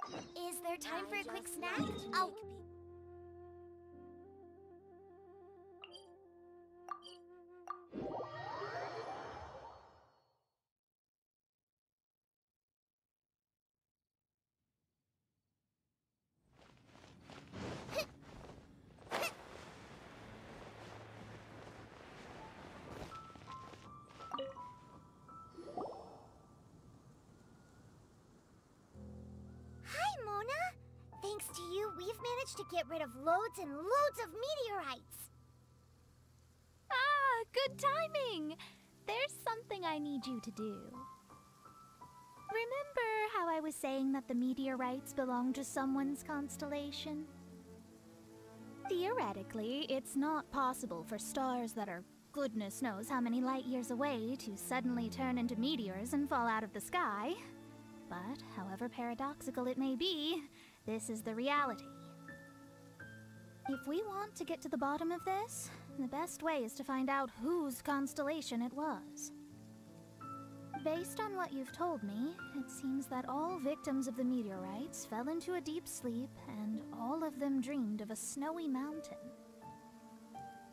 Is there time for a quick snack? Oh. Hi, Mona. Thanks to you, we've managed to get rid of loads and loads of meteorites. Ah, good timing! There's something I need you to do. Remember how I was saying that the meteorites belong to someone's constellation? Theoretically, it's not possible for stars that are goodness knows how many light years away to suddenly turn into meteors and fall out of the sky. But, however paradoxical it may be, this is the reality. If we want to get to the bottom of this, the best way is to find out whose constellation it was. Based on what you've told me, it seems that all victims of the meteorites fell into a deep sleep, and all of them dreamed of a snowy mountain.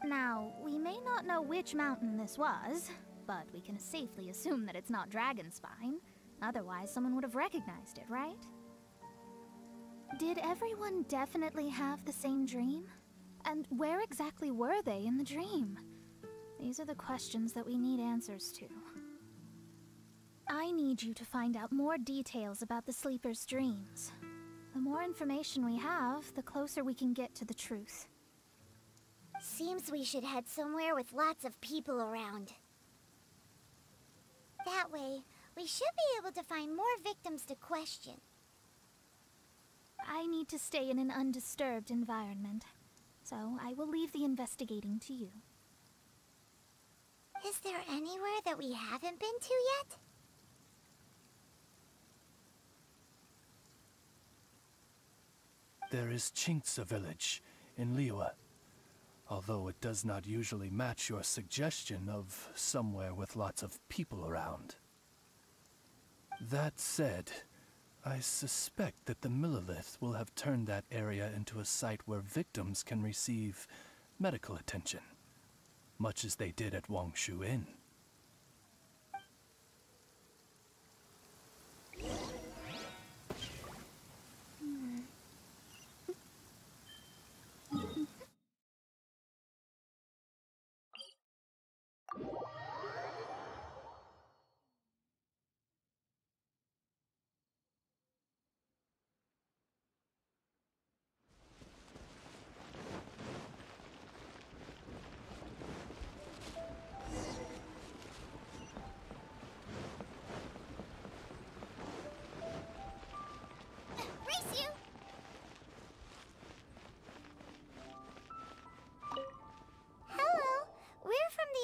Now, we may not know which mountain this was, but we can safely assume that it's not Dragonspine. Otherwise, someone would have recognized it, right? Did everyone definitely have the same dream? And where exactly were they in the dream? These are the questions that we need answers to. I need you to find out more details about the sleeper's dreams. The more information we have, the closer we can get to the truth. Seems we should head somewhere with lots of people around. That way, we should be able to find more victims to question. I need to stay in an undisturbed environment, so I will leave the investigating to you. Is there anywhere that we haven't been to yet? There is Chinksa village in Liyue, although it does not usually match your suggestion of somewhere with lots of people around. That said, I suspect that the Millilith will have turned that area into a site where victims can receive medical attention, much as they did at Wangshu Inn.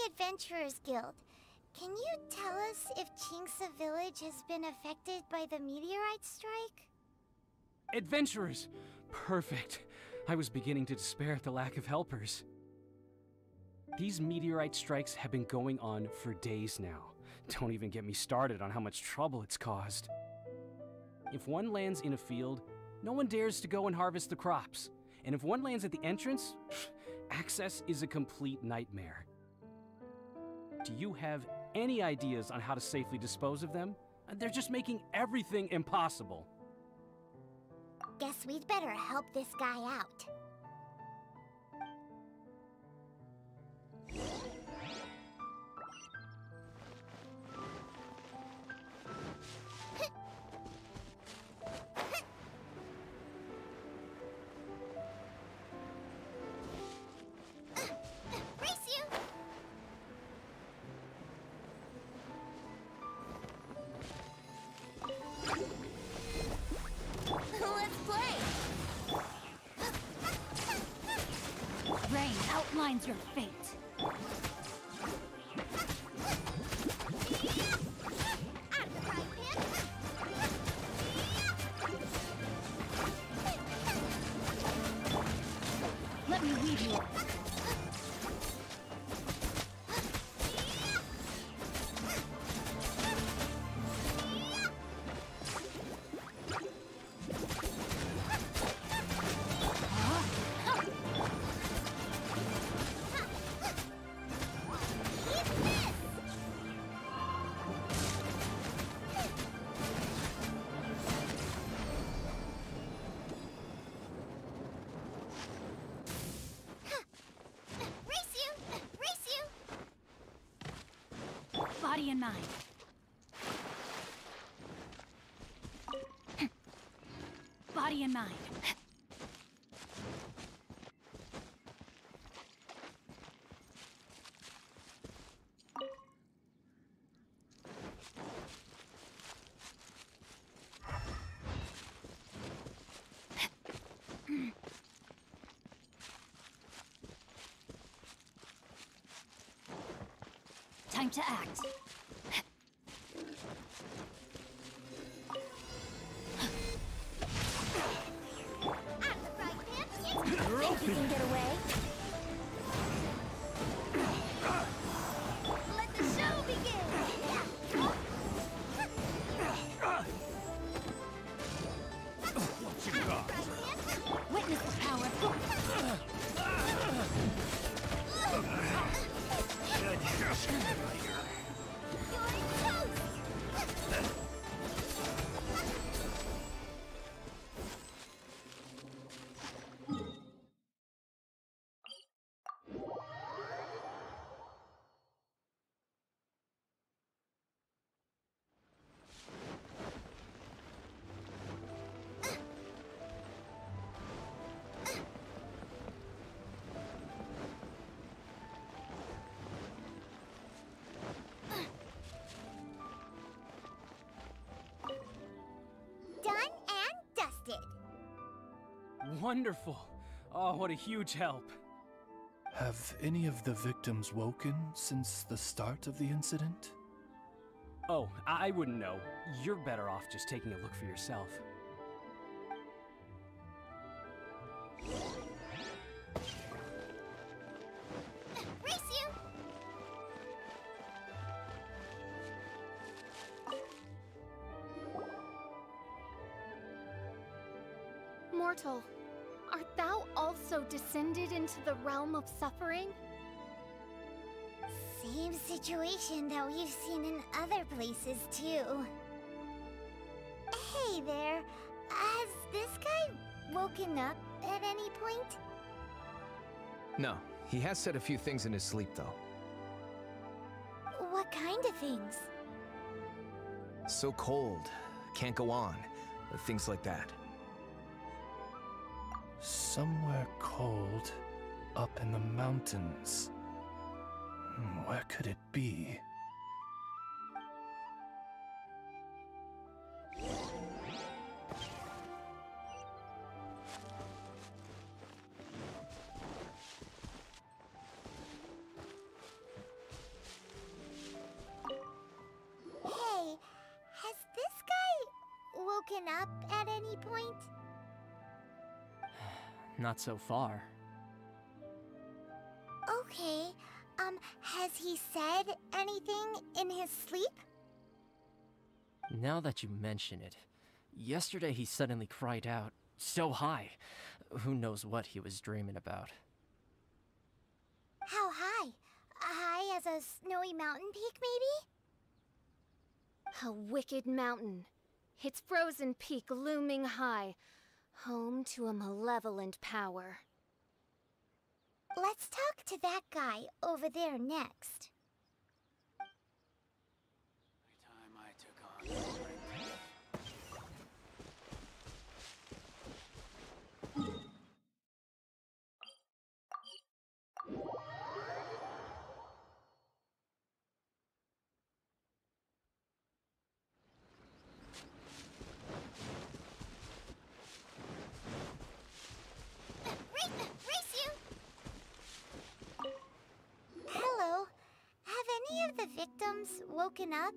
Adventurers Guild. Can you tell us if Chinksa village has been affected by the meteorite strike? Adventurers! Perfect. I was beginning to despair at the lack of helpers. These meteorite strikes have been going on for days now. Don't even get me started on how much trouble it's caused. If one lands in a field, no one dares to go and harvest the crops. And if one lands at the entrance, access is a complete nightmare. Do you have any ideas on how to safely dispose of them? They're just making everything impossible. Guess we'd better help this guy out. Rain outlines your fate. Let me lead you. Body and mind. Body and mind. Time to act. You're Think you can get away? Let the show begin! Witness the power of Done and dusted. Wonderful. Oh, what a huge help. Have any of the victims woken since the start of the incident? Oh, I wouldn't know. You're better off just taking a look for yourself. Race you! Mortal, art thou also descended into the realm of suffering? Same situation that we've seen in other places, too. Hey there, has this guy woken up at any point? No, he has said a few things in his sleep, though. What kind of things? So cold, can't go on, things like that. Somewhere cold, up in the mountains. Where could it be? Hey, has this guy woken up at any point? Not so far. Okay, has he said anything in his sleep? Now that you mention it, yesterday he suddenly cried out, so high. Who knows what he was dreaming about. How high? High as a snowy mountain peak, maybe? A wicked mountain, its frozen peak looming high, home to a malevolent power. Let's talk to that guy over there next. Time I took on Race you! Hello. Have any of the victims woken up?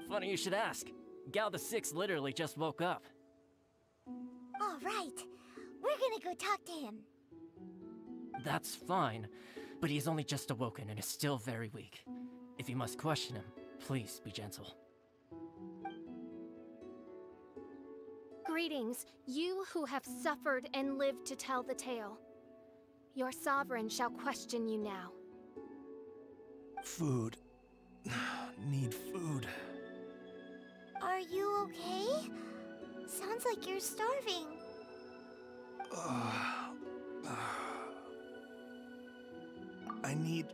Funny you should ask. Gal the Six literally just woke up. All right. We're gonna go talk to him. That's fine, but he's only just awoken and is still very weak. If you must question him, please be gentle. Greetings, you who have suffered and lived to tell the tale. Your sovereign shall question you now. Food. Need food. Are you okay? Sounds like you're starving. I need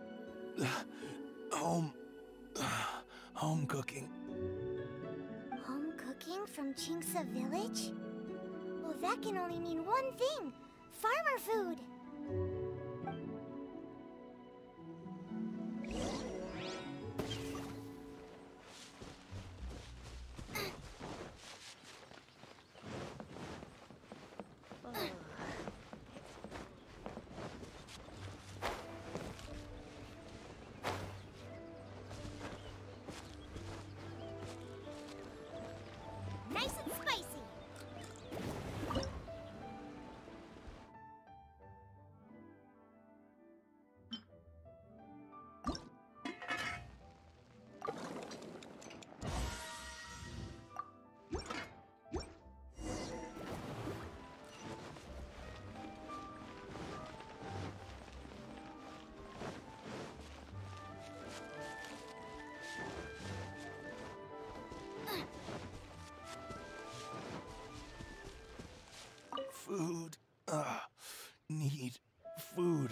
home. home cooking. Home cooking from Chinksa village? Well, that can only mean one thing. Farmer food. Nice and spicy. Food. Need food.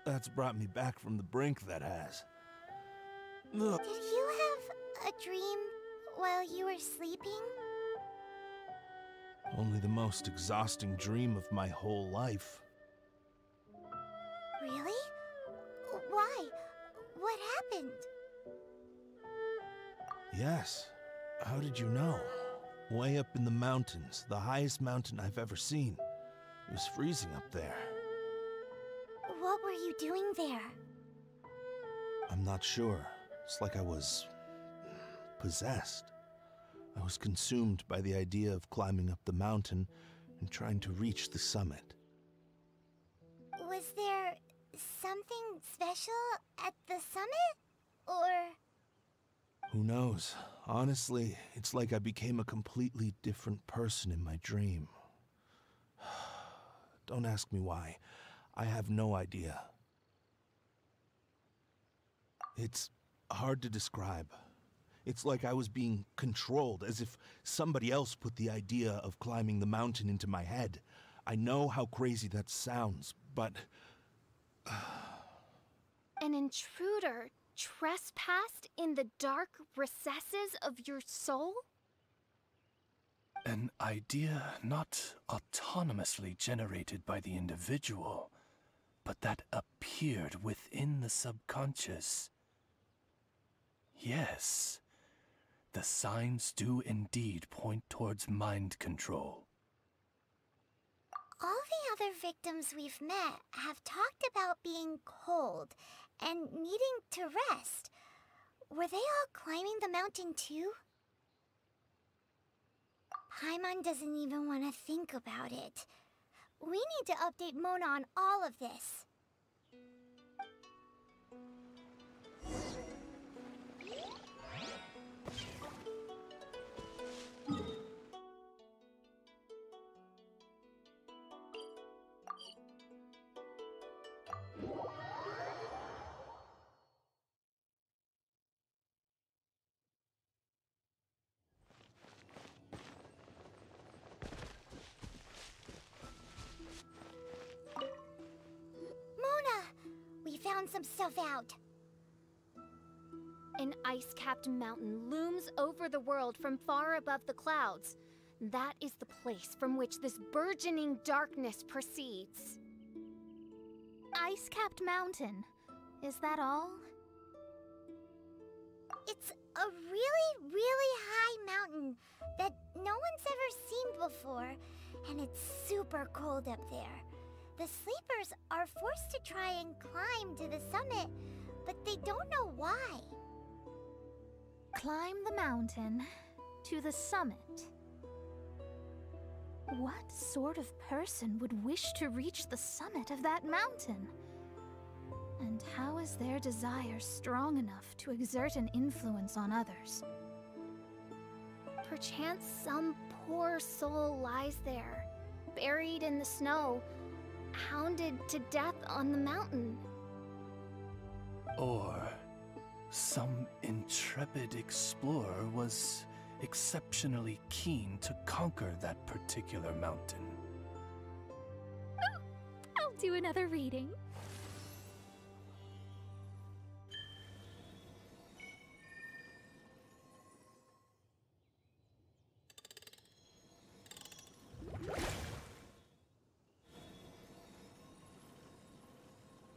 That's brought me back from the brink, that has. Look. Did you have a dream while you were sleeping? Only the most exhausting dream of my whole life. Really? Why? What happened? Yes. How did you know? Way up in the mountains, the highest mountain I've ever seen. It was freezing up there. What were you doing there? I'm not sure. It's like I was possessed. I was consumed by the idea of climbing up the mountain and trying to reach the summit. Was there something special at the summit? Or... Who knows? Honestly, it's like I became a completely different person in my dream. Don't ask me why. I have no idea. It's hard to describe. It's like I was being controlled, as if somebody else put the idea of climbing the mountain into my head. I know how crazy that sounds, but... An intruder trespassed in the dark recesses of your soul? An idea not autonomously generated by the individual, but that appeared within the subconscious. Yes, the signs do indeed point towards mind control. all the other victims we've met have talked about being cold and needing to rest. Were they all climbing the mountain too? Paimon doesn't even want to think about it. We need to update Mona on all of this. Found some stuff out. An ice-capped mountain looms over the world from far above the clouds. That is the place from which this burgeoning darkness proceeds. Ice-capped mountain. Is that all? It's a really, really high mountain that no one's ever seen before, and it's super cold up there. The sleepers are forced to try and climb to the summit, but they don't know why. Climb the mountain to the summit. What sort of person would wish to reach the summit of that mountain? And how is their desire strong enough to exert an influence on others? Perchance some poor soul lies there, buried in the snow, hounded to death on the mountain. Or some intrepid explorer was exceptionally keen to conquer that particular mountain. do another reading.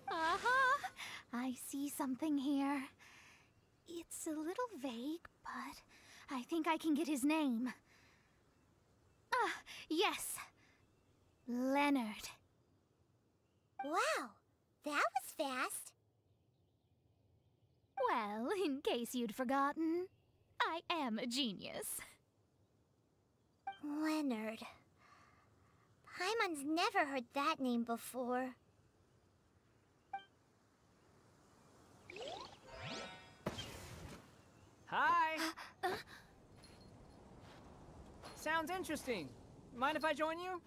Aha! I see something here. It's a little vague, but I think I can get his name. Ah, yes. Leonard. Wow, that was fast. Well, in case you'd forgotten, I am a genius. Leonard. Paimon's never heard that name before. Hi! Sounds interesting. Mind if I join you?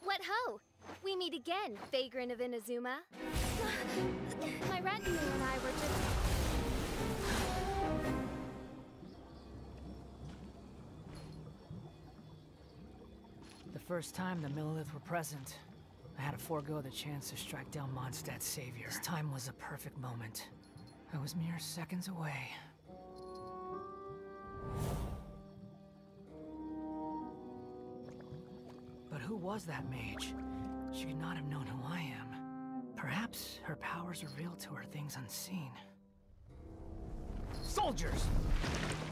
What ho! We meet again, Vagrant of Inazuma. My retinue and I were just... The first time the Millelith were present, I had to forego the chance to strike down Mondstadt's savior. This time was a perfect moment. I was mere seconds away. But who was that mage? She could not have known who I am. Perhaps her powers revealed to her things unseen. Soldiers!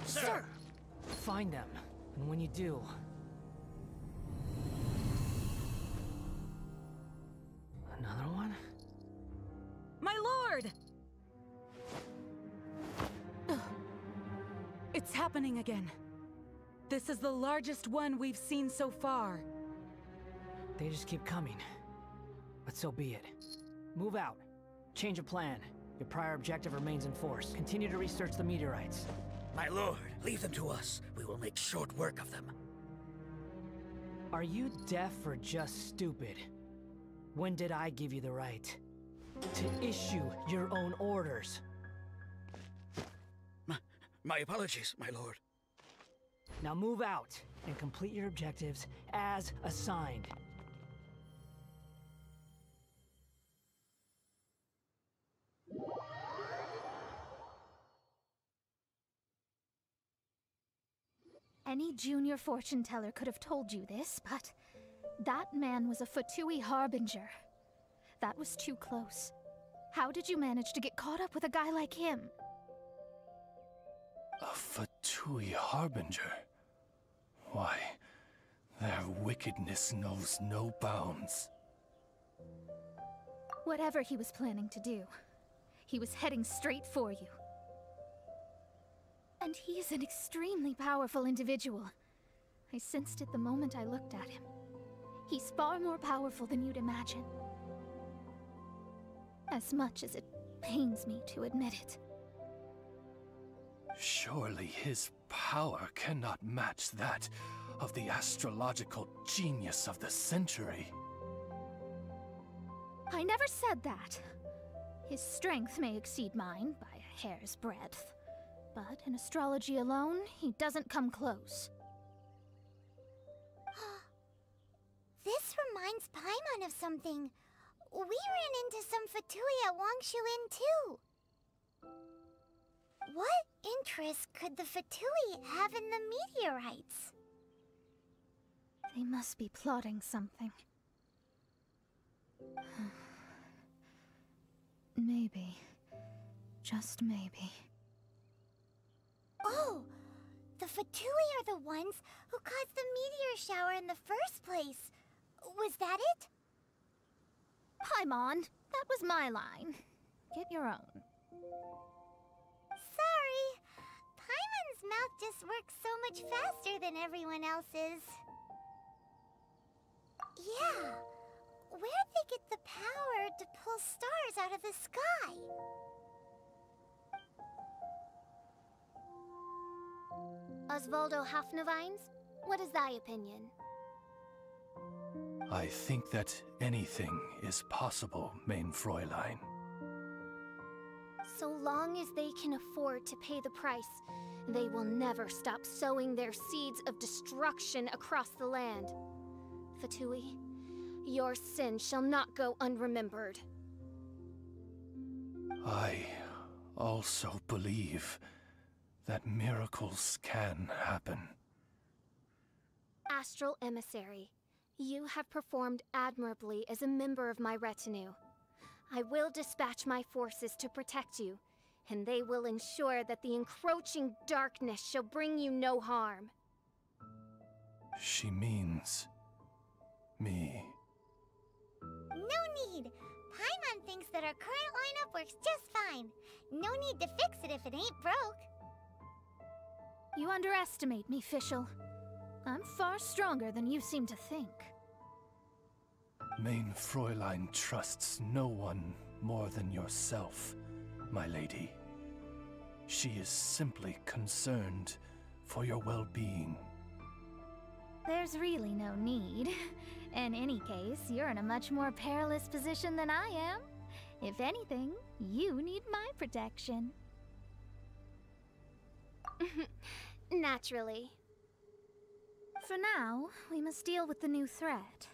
Sir! Find them, and when you do... Another one? My lord! It's happening again. This is the largest one we've seen so far. They just keep coming. But so be it. Move out. Change of plan. Your prior objective remains in force. Continue to research the meteorites. My lord, leave them to us. We will make short work of them. Are you deaf or just stupid? When did I give you the right to issue your own orders? My apologies, my lord. Now move out and complete your objectives as assigned. Any junior fortune teller could have told you this, but that man was a Fatui harbinger. That was too close. How did you manage to get caught up with a guy like him? A Fatui harbinger? Why, their wickedness knows no bounds. Whatever he was planning to do, he was heading straight for you. And he is an extremely powerful individual. I sensed it the moment I looked at him. He's far more powerful than you'd imagine. As much as it pains me to admit it. Surely his power cannot match that of the astrological genius of the century. I never said that. His strength may exceed mine by a hair's breadth, but in astrology alone, he doesn't come close. This reminds Paimon of something. We ran into some Fatui at Wangshuin too. What interest could the Fatui have in the meteorites? They must be plotting something. Maybe. Just maybe. Oh! The Fatui are the ones who caused the meteor shower in the first place. Was that it? Paimon, that was my line. Get your own. Sorry. Paimon's mouth just works so much faster than everyone else's. Yeah. Where'd they get the power to pull stars out of the sky? Osvaldo Hafnavines, what is thy opinion? I think that anything is possible, main Fräulein. So long as they can afford to pay the price, they will never stop sowing their seeds of destruction across the land. Fatui, Your sin shall not go unremembered. I also believe that miracles can happen. Astral Emissary, you have performed admirably as a member of my retinue. I will dispatch my forces to protect you, and they will ensure that the encroaching darkness shall bring you no harm. She means me. No need! Paimon thinks that our current lineup works just fine. No need to fix it if it ain't broke. You underestimate me, Fischl. I'm far stronger than you seem to think. Main Fräulein trusts no one more than yourself, my lady. She is simply concerned for your well-being. There's really no need. In any case, you're in a much more perilous position than I am. If anything, you need my protection. Naturally. For now, we must deal with the new threat.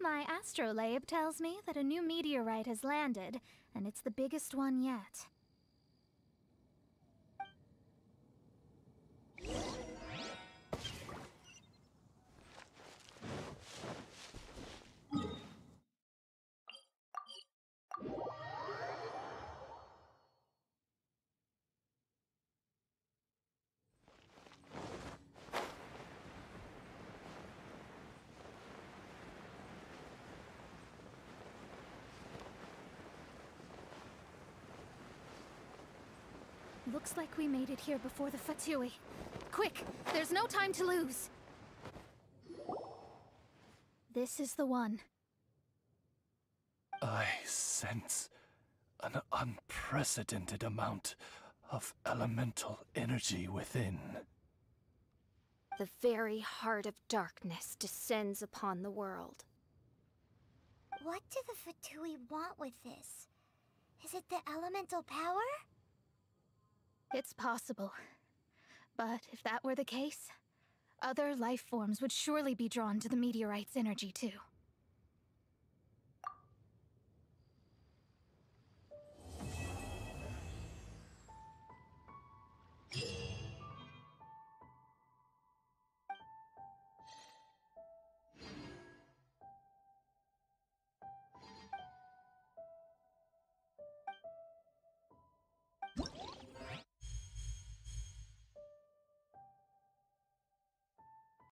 My astrolabe tells me that a new meteorite has landed, and it's the biggest one yet. Looks like we made it here before the Fatui. Quick! There's no time to lose! This is the one. I sense an unprecedented amount of elemental energy within. The very heart of darkness descends upon the world. What do the Fatui want with this? Is it the elemental power? It's possible. But if that were the case, other life forms would surely be drawn to the meteorite's energy too.